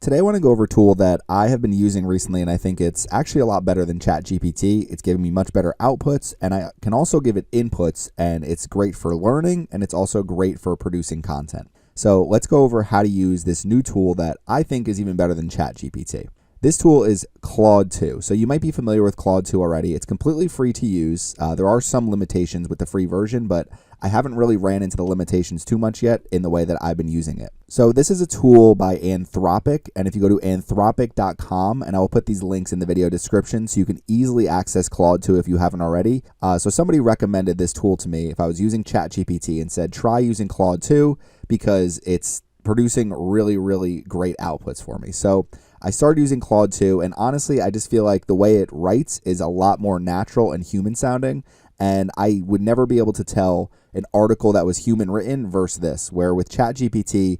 today I want to go over a tool that I have been using recently, and I think it's actually a lot better than ChatGPT. It's giving me much better outputs, and I can also give it inputs, and it's great for learning, and it's also great for producing content. So let's go over how to use this new tool that I think is even better than ChatGPT. This tool is Claude 2. So you might be familiar with Claude 2 already. It's completely free to use. There are some limitations with the free version, but I haven't really ran into the limitations too much yet in the way that I've been using it. So this is a tool by Anthropic, and if you go to anthropic.com, and I will put these links in the video description so you can easily access Claude 2 if you haven't already. So somebody recommended this tool to me if I was using ChatGPT and said, try using Claude 2 because it's producing really, really great outputs for me. So I started using Claude 2, and honestly, I just feel like the way it writes is a lot more natural and human sounding, and I would never be able to tell an article that was human written versus this, where with ChatGPT,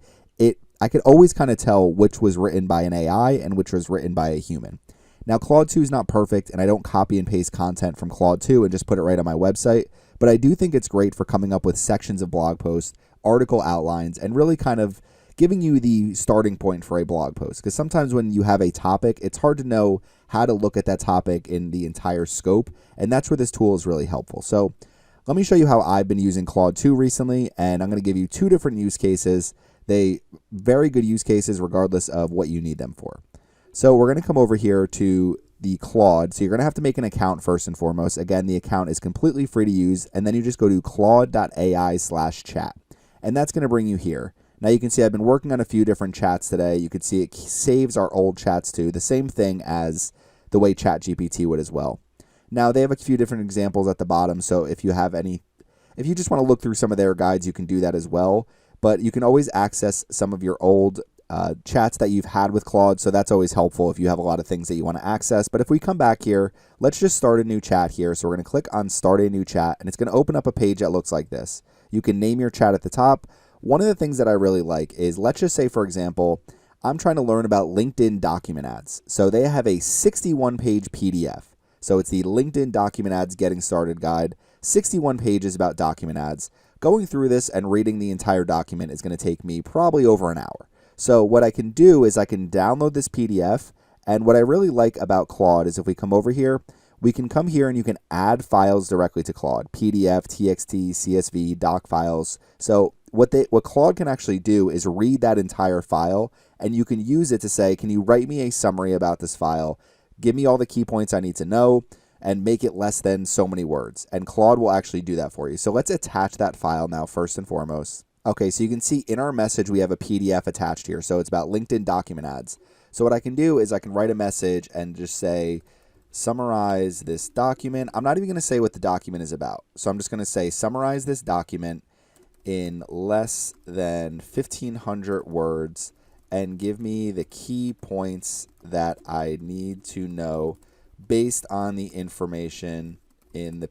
I could always kind of tell which was written by an AI and which was written by a human. Now, Claude 2 is not perfect, and I don't copy and paste content from Claude 2 and just put it right on my website, but I do think it's great for coming up with sections of blog posts, article outlines, and really kind of giving you the starting point for a blog post. Because sometimes when you have a topic, it's hard to know how to look at that topic in the entire scope, and that's where this tool is really helpful. So let me show you how I've been using Claude 2 recently, and I'm going to give you two different use cases. They very good use cases regardless of what you need them for. So we're going to come over here to the Claude. So you're going to have to make an account first and foremost. Again, the account is completely free to use, and then you just go to claude.ai/chat, and that's going to bring you here. Now you can see I've been working on a few different chats today. You can see it saves our old chats too, the same thing as the way ChatGPT would as well. Now they have a few different examples at the bottom, so if you just want to look through some of their guides, you can do that as well. But you can always access some of your old chats that you've had with Claude, so that's always helpful if you have a lot of things that you want to access. But if we come back here, let's just start a new chat here. So we're going to click on Start a New Chat, and it's going to open up a page that looks like this. You can name your chat at the top. One of the things that I really like is, let's just say, for example, I'm trying to learn about LinkedIn document ads. So they have a 61-page PDF. So it's the LinkedIn document ads getting started guide, 61 pages about document ads. Going through this and reading the entire document is going to take me probably over an hour. So what I can do is I can download this PDF, and what I really like about Claude is if we come over here, we can come here and you can add files directly to Claude, PDF, TXT, CSV, doc files. So what Claude can actually do is read that entire file, and you can use it to say, can you write me a summary about this file? Give me all the key points I need to know, and make it less than so many words. And Claude will actually do that for you. So let's attach that file now first and foremost. Okay, so you can see in our message we have a PDF attached here. So it's about LinkedIn document ads. So what I can do is I can write a message and just say, summarize this document. I'm not even going to say what the document is about. So I'm just going to say, summarize this document in less than 1,500 words and give me the key points that I need to know based on the information in the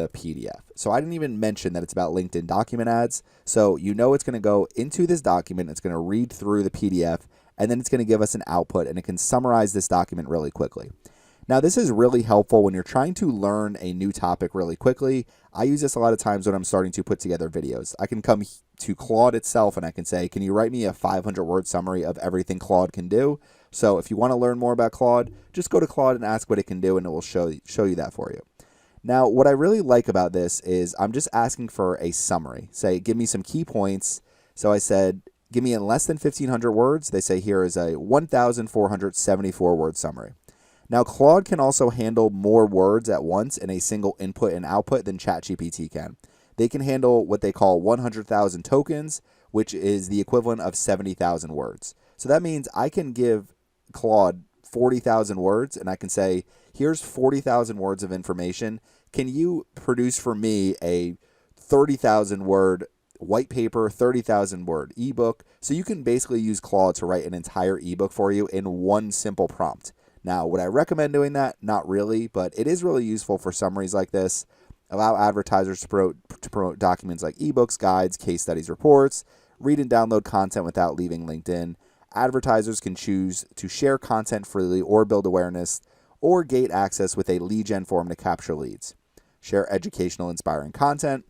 PDF. So I didn't even mention that it's about LinkedIn document ads. So you know it's going to go into this document, it's going to read through the PDF, and then it's going to give us an output, and it can summarize this document really quickly. Now, this is really helpful when you're trying to learn a new topic really quickly. I use this a lot of times when I'm starting to put together videos. I can come to Claude itself and I can say, can you write me a 500-word summary of everything Claude can do? So if you want to learn more about Claude, just go to Claude and ask what it can do, and it will show you that for you. Now, what I really like about this is I'm just asking for a summary. Say, give me some key points. So I said, give me in less than 1,500 words. They say here is a 1,474-word summary. Now, Claude can also handle more words at once in a single input and output than ChatGPT can. They can handle what they call 100,000 tokens, which is the equivalent of 70,000 words. So that means I can give Claude 40,000 words, and I can say, here's 40,000 words of information. Can you produce for me a 30,000 word white paper, 30,000 word ebook? So you can basically use Claude to write an entire ebook for you in one simple prompt. Now, would I recommend doing that? Not really, but it is really useful for summaries like this. Allow advertisers to promote documents like ebooks, guides, case studies, reports, read and download content without leaving LinkedIn. Advertisers can choose to share content freely or build awareness, or gate access with a lead gen form to capture leads. Share educational, inspiring content.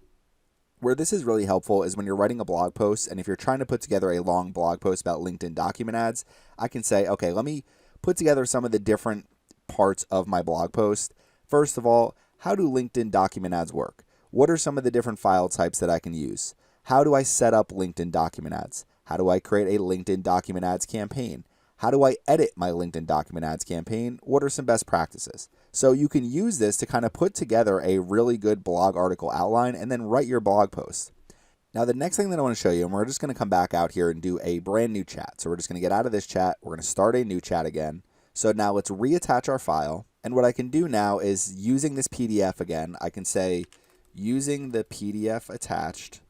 Where this is really helpful is when you're writing a blog post, and if you're trying to put together a long blog post about LinkedIn document ads, I can say, okay, let me put together some of the different parts of my blog post. First of all, how do LinkedIn document ads work? What are some of the different file types that I can use? How do I set up LinkedIn document ads? How do I create a LinkedIn document ads campaign? How do I edit my LinkedIn document ads campaign? What are some best practices? So you can use this to kind of put together a really good blog article outline and then write your blog post. Now, the next thing that I want to show you, and we're just going to come back out here and do a brand new chat. So we're just going to get out of this chat. We're going to start a new chat again. So now let's reattach our file. And what I can do now is using this PDF again, I can say, using the PDF attached,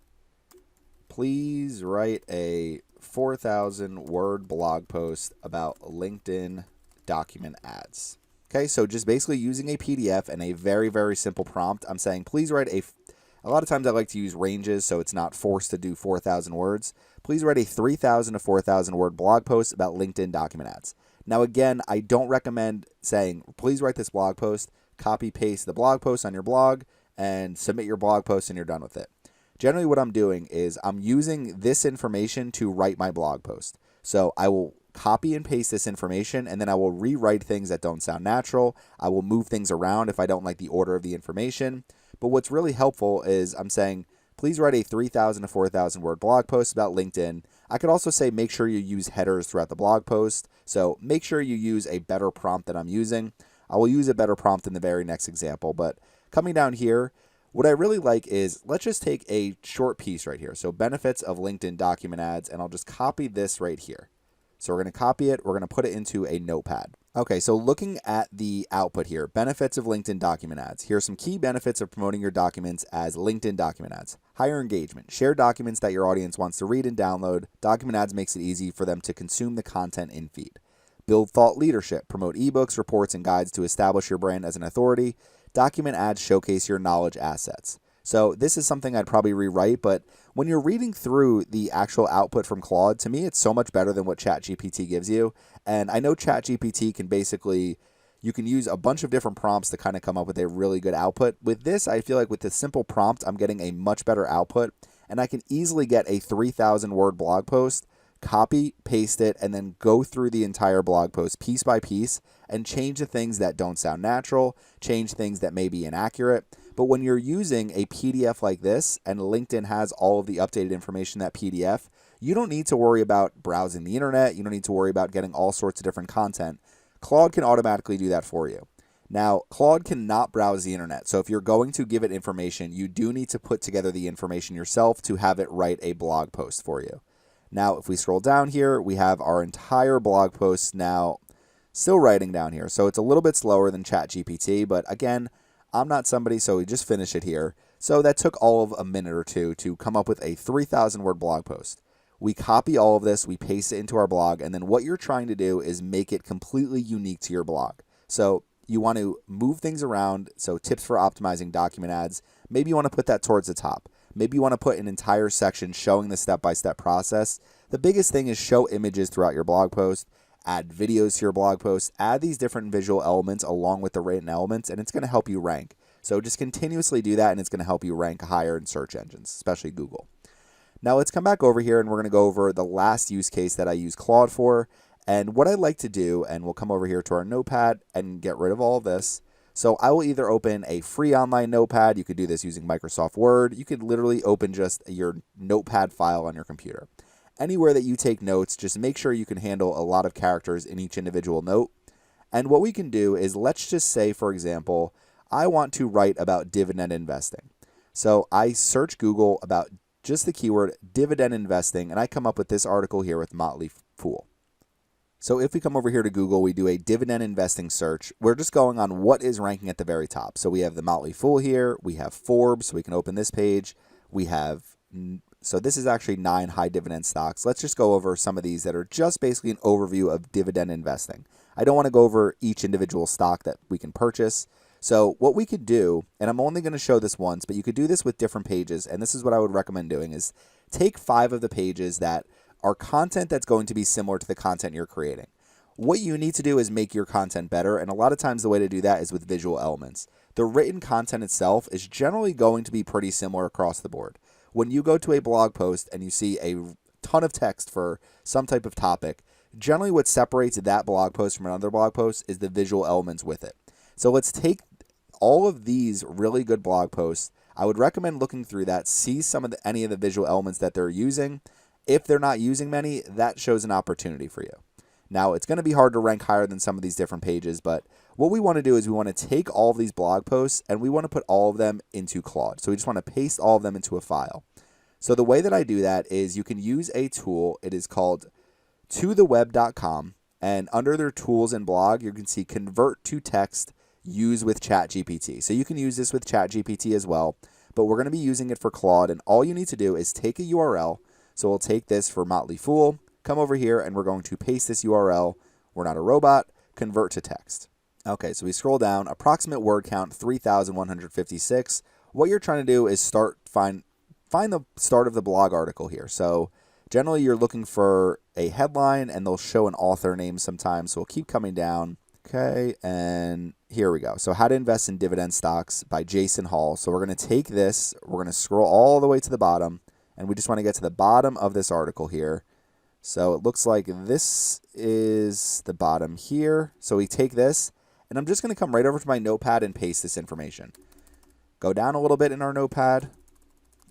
please write a 4,000 word blog post about LinkedIn document ads. Okay, so just basically using a PDF and a very, very simple prompt, I'm saying, please write a lot of times I like to use ranges so it's not forced to do 4,000 words. Please write a 3,000 to 4,000 word blog post about LinkedIn document ads. Now, again, I don't recommend saying, please write this blog post, copy paste the blog post on your blog, and submit your blog post and you're done with it. Generally, what I'm doing is I'm using this information to write my blog post. So I will copy and paste this information, and then I will rewrite things that don't sound natural. I will move things around if I don't like the order of the information. But what's really helpful is I'm saying, please write a 3,000 to 4,000 word blog post about LinkedIn. I could also say make sure you use headers throughout the blog post. So make sure you use a better prompt than I'm using. I will use a better prompt in the very next example. But coming down here, what I really like is let's just take a short piece right here. So benefits of LinkedIn document ads, and I'll just copy this right here. So we're going to copy it. We're going to put it into a notepad. Okay, so looking at the output here, benefits of LinkedIn document ads. Here are some key benefits of promoting your documents as LinkedIn document ads. Higher engagement. Share documents that your audience wants to read and download. Document ads makes it easy for them to consume the content in feed. Build thought leadership. Promote ebooks, reports, and guides to establish your brand as an authority. Document ads showcase your knowledge assets. So this is something I'd probably rewrite, but when you're reading through the actual output from Claude, to me, it's so much better than what ChatGPT gives you. And I know ChatGPT can basically, you can use a bunch of different prompts to kind of come up with a really good output. With this, I feel like with this simple prompt, I'm getting a much better output, and I can easily get a 3,000 word blog post, copy, paste it, and then go through the entire blog post piece by piece and change the things that don't sound natural, change things that may be inaccurate. But when you're using a PDF like this, and LinkedIn has all of the updated information in that PDF, you don't need to worry about browsing the internet. You don't need to worry about getting all sorts of different content. Claude can automatically do that for you. Now, Claude cannot browse the internet. So if you're going to give it information, you do need to put together the information yourself to have it write a blog post for you. Now, if we scroll down here, we have our entire blog post now still writing down here. So it's a little bit slower than ChatGPT, but again, I'm not somebody, so we just finished it here. So that took all of a minute or two to come up with a 3,000 word blog post. We copy all of this, we paste it into our blog, and then what you're trying to do is make it completely unique to your blog. So you want to move things around. So tips for optimizing document ads. Maybe you want to put that towards the top. Maybe you want to put an entire section showing the step-by-step process. The biggest thing is show images throughout your blog post. Add videos to your blog post, add these different visual elements along with the written elements, and it's going to help you rank. So just continuously do that, and it's going to help you rank higher in search engines, especially Google. Now let's come back over here, and we're going to go over the last use case that I use Claude for. And what I like to do, and we'll come over here to our notepad and get rid of all of this. So I will either open a free online notepad. You could do this using Microsoft Word. You could literally open just your notepad file on your computer. Anywhere that you take notes, just make sure you can handle a lot of characters in each individual note. And what we can do is, let's just say, for example, I want to write about dividend investing. So I search Google about just the keyword dividend investing, and I come up with this article here with Motley Fool. So if we come over here to Google, we do a dividend investing search. We're just going on what is ranking at the very top. So we have the Motley Fool here. We have Forbes, so we can open this page. We have... So this is actually 9 high dividend stocks. Let's just go over some of these that are just basically an overview of dividend investing. I don't want to go over each individual stock that we can purchase. So what we could do, and I'm only going to show this once, but you could do this with different pages, and this is what I would recommend doing, is take 5 of the pages that are content that's going to be similar to the content you're creating. What you need to do is make your content better, and a lot of times the way to do that is with visual elements. The written content itself is generally going to be pretty similar across the board. when you go to a blog post and you see a ton of text for some type of topic, generally what separates that blog post from another blog post is the visual elements with it. So let's take all of these really good blog posts. I would recommend looking through that, see any of the visual elements that they're using. If they're not using many, that shows an opportunity for you. Now, it's going to be hard to rank higher than some of these different pages, but what we want to do is we want to take all of these blog posts and we want to put all of them into Claude. So we just want to paste all of them into a file. So the way that I do that is you can use a tool. It is called totheweb.com, and under their tools and blog, you can see convert to text, use with ChatGPT. So you can use this with ChatGPT as well, but we're going to be using it for Claude, and all you need to do is take a URL. So we'll take this for Motley Fool, come over here, and we're going to paste this URL. We're not a robot, convert to text. Okay, so we scroll down, approximate word count, 3,156. What you're trying to do is find the start of the blog article here. So generally you're looking for a headline and they'll show an author name sometimes. So we'll keep coming down. Okay, and here we go. So How to Invest in Dividend Stocks by Jason Hall. So we're going to take this, we're going to scroll all the way to the bottom, and we just want to get to the bottom of this article here. So it looks like this is the bottom here. So we take this, and I'm just going to come right over to my notepad and paste this information. Go down a little bit in our notepad.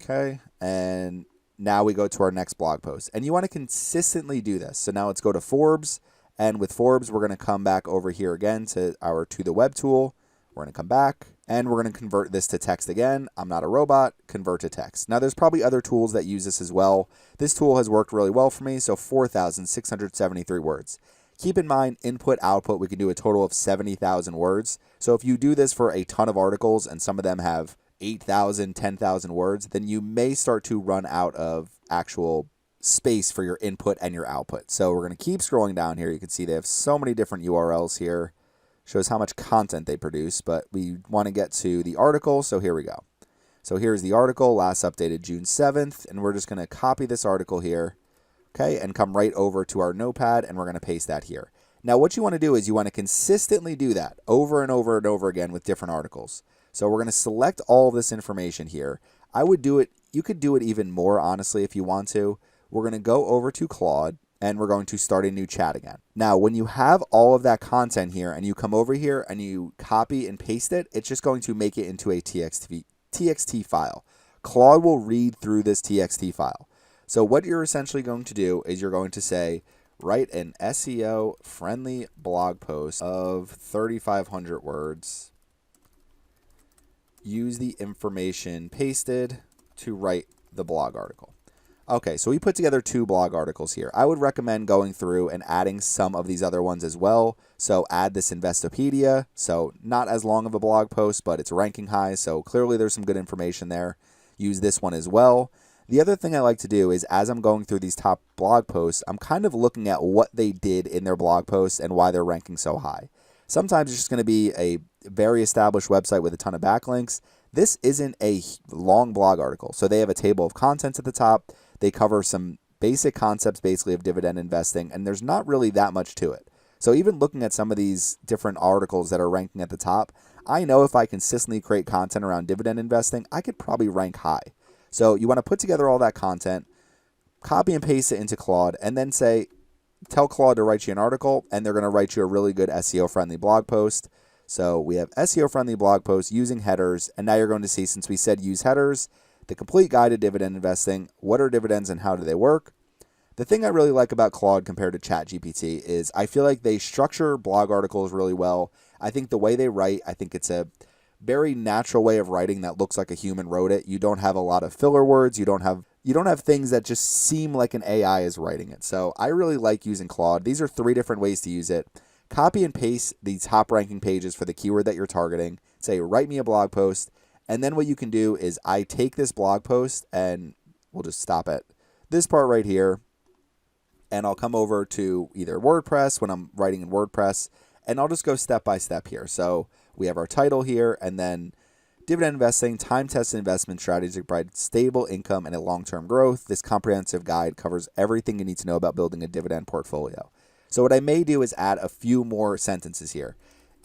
Okay, and now we go to our next blog post. And you want to consistently do this. So now let's go to Forbes. And with Forbes, we're going to come back over here again to our To The Web tool. We're going to come back, and we're going to convert this to text again. I'm not a robot, convert to text. Now, there's probably other tools that use this as well. This tool has worked really well for me, so 4,673 words. Keep in mind, input, output, we can do a total of 70,000 words. So if you do this for a ton of articles and some of them have 8,000, 10,000 words, then you may start to run out of actual space for your input and your output. So we're going to keep scrolling down here. You can see they have so many different URLs here. Shows how much content they produce, but we want to get to the article, so here we go. So here's the article, last updated June 7th, and we're just going to copy this article here, okay, and come right over to our notepad, and we're going to paste that here. Now, what you want to do is you want to consistently do that over and over and over again with different articles. So we're going to select all of this information here. I would do it, you could do it even more, honestly, if you want to. We're going to go over to Claude, and we're going to start a new chat again. Now, when you have all of that content here and you come over here and you copy and paste it, it's just going to make it into a TXT file. Claude will read through this TXT file. So what you're essentially going to do is you're going to say, write an SEO-friendly blog post of 3,500 words. Use the information pasted to write the blog article. Okay, so we put together 2 blog articles here. I would recommend going through and adding some of these other ones as well. So add this Investopedia. So not as long of a blog post, but it's ranking high. So clearly there's some good information there. Use this one as well. The other thing I like to do is as I'm going through these top blog posts, I'm kind of looking at what they did in their blog posts and why they're ranking so high. Sometimes it's just going to be a very established website with a ton of backlinks. This isn't a long blog article. So they have a table of contents at the top. They cover some basic concepts basically of dividend investing, and there's not really that much to it. So even looking at some of these different articles that are ranking at the top, I know if I consistently create content around dividend investing, I could probably rank high. So you want to put together all that content, copy and paste it into Claude, and then tell Claude to write you an article, and they're going to write you a really good SEO-friendly blog post. So we have SEO-friendly blog posts using headers, and now you're going to see, since we said use headers, the complete guide to dividend investing, what are dividends and how do they work? The thing I really like about Claude compared to ChatGPT is I feel like they structure blog articles really well. I think the way they write, I think it's a very natural way of writing that looks like a human wrote it. You don't have a lot of filler words. You don't have things that just seem like an AI is writing it. So I really like using Claude. These are 3 different ways to use it. Copy and paste the top ranking pages for the keyword that you're targeting. Say, write me a blog post. And then what you can do is I take this blog post and we'll just stop at this part right here. And I'll come over to either WordPress when I'm writing in WordPress, and I'll just go step by step here. So we have our title here, and then dividend investing, time-tested investment strategies to provide stable income and a long-term growth. This comprehensive guide covers everything you need to know about building a dividend portfolio. So what I may do is add a few more sentences here.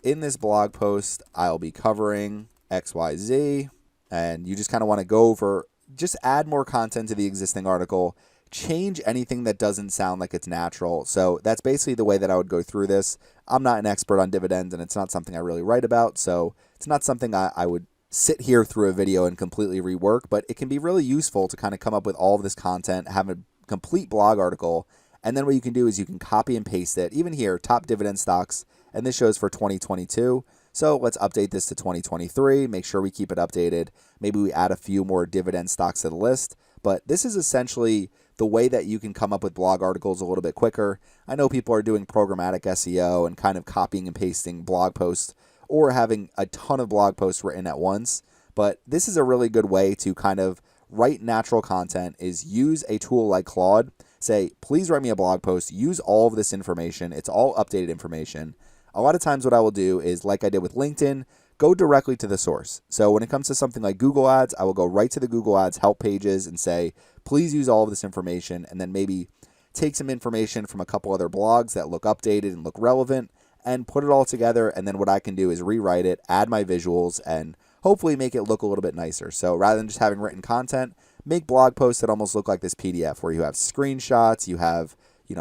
In this blog post, I'll be covering XYZ, and you just kind of want to go over just add more content to the existing article, change anything that doesn't sound like it's natural. So that's basically the way that I would go through this. I'm not an expert on dividends, and it's not something I really write about, so it's not something I would sit here through a video and completely rework, but it can be really useful to kind of come up with all of this content, have a complete blog article, and then what you can do is you can copy and paste it. Even here, top dividend stocks, and this shows for 2022. So let's update this to 2023, make sure we keep it updated. Maybe we add a few more dividend stocks to the list, but this is essentially the way that you can come up with blog articles a little bit quicker. I know people are doing programmatic SEO and kind of copying and pasting blog posts or having a ton of blog posts written at once, but this is a really good way to kind of write natural content, is use a tool like Claude, say, please write me a blog post, use all of this information, it's all updated information. A lot of times what I will do is, like I did with LinkedIn, go directly to the source. So when it comes to something like Google Ads, I will go right to the Google Ads help pages and say, please use all of this information, and then maybe take some information from a couple other blogs that look updated and look relevant and put it all together. And then what I can do is rewrite it, add my visuals, and hopefully make it look a little bit nicer. So rather than just having written content, make blog posts that almost look like this PDF where you have screenshots, you have,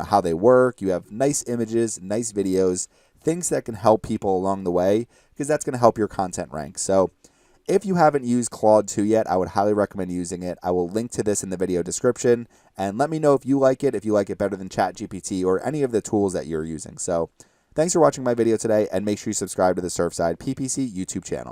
how they work, you have nice images, nice videos, things that can help people along the way, because that's going to help your content rank. So if you haven't used Claude 2 yet, I would highly recommend using it. I will link to this in the video description, and let me know if you like it better than ChatGPT or any of the tools that you're using. So thanks for watching my video today, and make sure you subscribe to the Surfside PPC YouTube channel.